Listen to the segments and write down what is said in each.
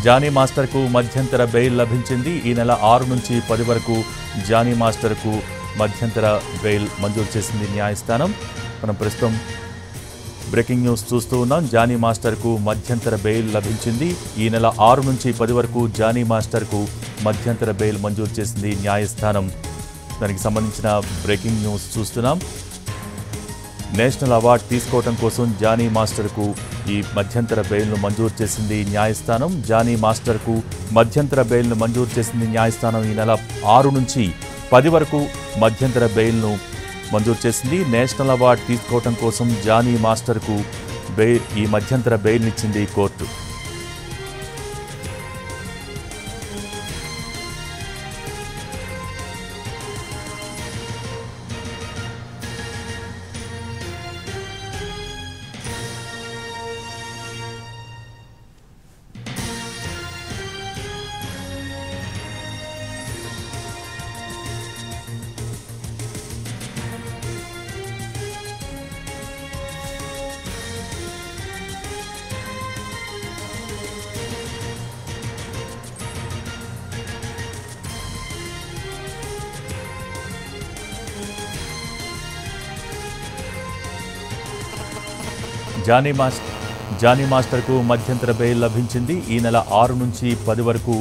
Johnny మాస్టర్కు మధ్యంతర bail లభించింది. ఈ నెల 6 నుంచి 10 వరకు జానీ మాస్టర్కు మధ్యంతర బెయిల్ మంజూరు చేసింది న్యాయస్థానం. మనం ప్రస్తుతం బ్రేకింగ్ న్యూస్ చూస్తూ ఉన్నాం. జానీ మాస్టర్కు మధ్యంతర బెయిల్ లభించింది. ఈ నెల 6 నుంచి 10 వరకు జానీ మాస్టర్కు మధ్యంతర బెయిల్ మంజూరు చేసింది న్యాయస్థానం. దానికి సంబంధించిన బ్రేకింగ్ న్యూస్ చూస్తున్నాం. నేషనల్ అవార్డు తీసుకోవడం కోసం జానీ మాస్టర్కు ఈ మధ్యంతర బెయిల్ను మంజూరు చేసింది న్యాయస్థానం. జానీ మాస్టర్కు మధ్యంతర బెయిల్ను మంజూరు చేసింది న్యాయస్థానం. ఈ నెల 6 నుంచి 10 వరకు మధ్యంతర బెయిల్ను మంజూరు చేసింది. నేషనల్ అవార్డు తీసుకోవడం కోసం జానీ మాస్టర్కు ఈ మధ్యంతర బెయిల్నిచ్చింది కోర్టు. జానీ మాస్టర్కు మధ్యంతర బెయిల్ లభించింది. ఈ నెల 6 నుంచి 10 వరకు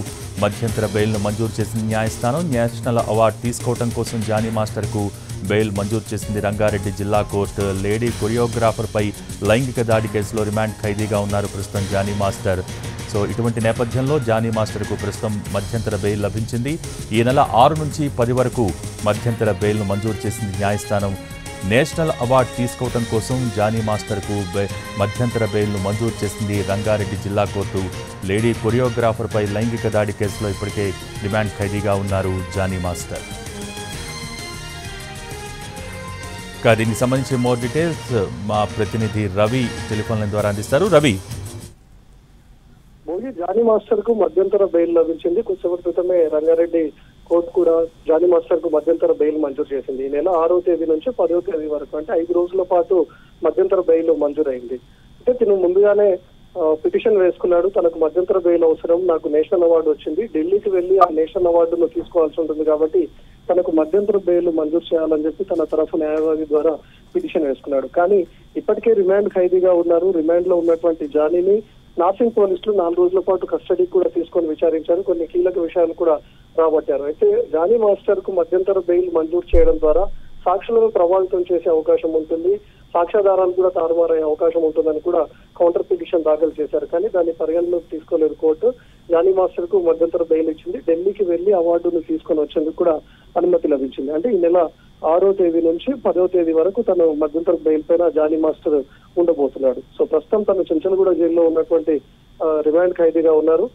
మధ్యంతర బెయిల్ను మంజూరు చేసింది న్యాయస్థానం. నేషనల్ అవార్డు తీసుకోవడం కోసం జానీ మాస్టర్కు బెయిల్ మంజూరు చేసింది రంగారెడ్డి జిల్లా కోర్టు. లేడీ కొరియోగ్రాఫర్పై లైంగిక దాడి కేసులో రిమాండ్ ఖైదీగా ఉన్నారు ప్రస్తుతం జానీ మాస్టర్. సో ఇటువంటి నేపథ్యంలో జానీ మాస్టర్కు ప్రస్తుతం మధ్యంతర బెయిల్ లభించింది. ఈ నెల 6 నుంచి 10 వరకు మధ్యంతర బెయిల్ను మంజూరు చేసింది న్యాయస్థానం. నేషనల్ అవార్డు తీసుకోవడం కోసం జానీ మాస్టర్కు మధ్యంతర బెయిల్ను మంజూరు చేసింది రంగారెడ్డి జిల్లా కోర్టు. లేడీ కొరియోగ్రాఫర్పై లైంగిక దాడి కేసులో ఇప్పటికే రిమాండ్ ఖైదీగా ఉన్నారు జానీ మాస్టర్. దీనికి సంబంధించి మోర్ డీటెయిల్స్ మా ప్రతినిధి రవి టెలిఫోన్ లైన్ ద్వారా అందిస్తారు. రవి, జానీ మాస్టర్ కు మధ్యంతర బెయిల్ లభించింది. కొద్దిసేపటి క్రితమే రంగారెడ్డి కోర్టు కూడా జానీ మాస్టర్ కు మధ్యంతర బెయిల్ మంజూరు చేసింది. ఈ నెల 6వ తేదీ నుంచి 10వ తేదీ వరకు, అంటే 5 రోజుల పాటు మధ్యంతర బెయిల్ మంజూరైంది. అంటే తిను ముందుగానే పిటిషన్ వేసుకున్నాడు. తనకు మధ్యంతర బెయిల్ అవసరం, నాకు నేషనల్ అవార్డు వచ్చింది, ఢిల్లీకి వెళ్లి ఆ నేషనల్ అవార్డును తీసుకోవాల్సి ఉంటుంది కాబట్టి తనకు మధ్యంతర బెయిల్ మంజూరు చేయాలని చెప్పి తన తరఫు న్యాయవాది ద్వారా పిటిషన్ వేసుకున్నాడు. కానీ ఇప్పటికే రిమాండ్ ఖైదీగా ఉన్నారు. రిమాండ్ లో ఉన్నటువంటి జానీని నార్సింగ్ పోలీసులు 4 రోజుల పాటు కస్టడీకి కూడా తీసుకొని విచారించారు. కొన్ని కీలక విషయాలు కూడా రాబట్టారు. అయితే జానీ మాస్టర్ కు మధ్యంతర బెయిల్ మంజూరు చేయడం ద్వారా సాక్షులను ప్రభావితం చేసే అవకాశం ఉంటుంది, సాక్ష్యాధారాలు కూడా తారుమారయ్యే అవకాశం ఉంటుందని కూడా కౌంటర్ పిటిషన్ దాఖలు చేశారు. కానీ దాన్ని పరిగణలోకి తీసుకోలేదు కోర్టు. జానీ మాస్టర్ కు మధ్యంతర బెయిల్ ఇచ్చింది. ఢిల్లీకి వెళ్లి అవార్డును తీసుకొని వచ్చేందుకు కూడా అనుమతి లభించింది. అంటే ఈ నెల 6వ తేదీ నుంచి 10వ తేదీ వరకు తను మధ్యంతర బెయిల్ పైన జానీ మాస్టర్ ఉండబోతున్నాడు. సో ప్రస్తుతం తను చెంచల్గూడ జైల్లో ఉన్నటువంటి రిమాండ్ ఖైదీగా ఉన్నారు.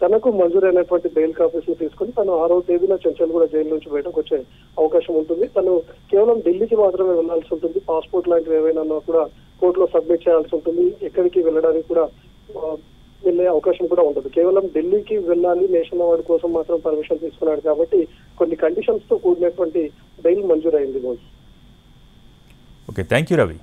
తనకు మంజూరైనటువంటి బెయిల్ కాపీస్ ను తీసుకుని తను 6వ తేదీన చెంచల్గూడ జైలు నుంచి బయటకు వచ్చే అవకాశం ఉంటుంది. తను కేవలం ఢిల్లీకి మాత్రమే వెళ్లాల్సి ఉంటుంది. పాస్పోర్ట్ లాంటివి ఏవైనా కూడా కోర్టులో సబ్మిట్ చేయాల్సి ఉంటుంది. ఎక్కడికి వెళ్ళడానికి కూడా వెళ్లే అవకాశం కూడా ఉంటుంది. కేవలం ఢిల్లీకి వెళ్ళాలి, నేషనల్ అవార్డు కోసం మాత్రం పర్మిషన్ తీసుకున్నాడు కాబట్టి కొన్ని కండిషన్స్ తో కూడినటువంటి బెయిల్ మంజూరైంది. Okay, thank you Ravi.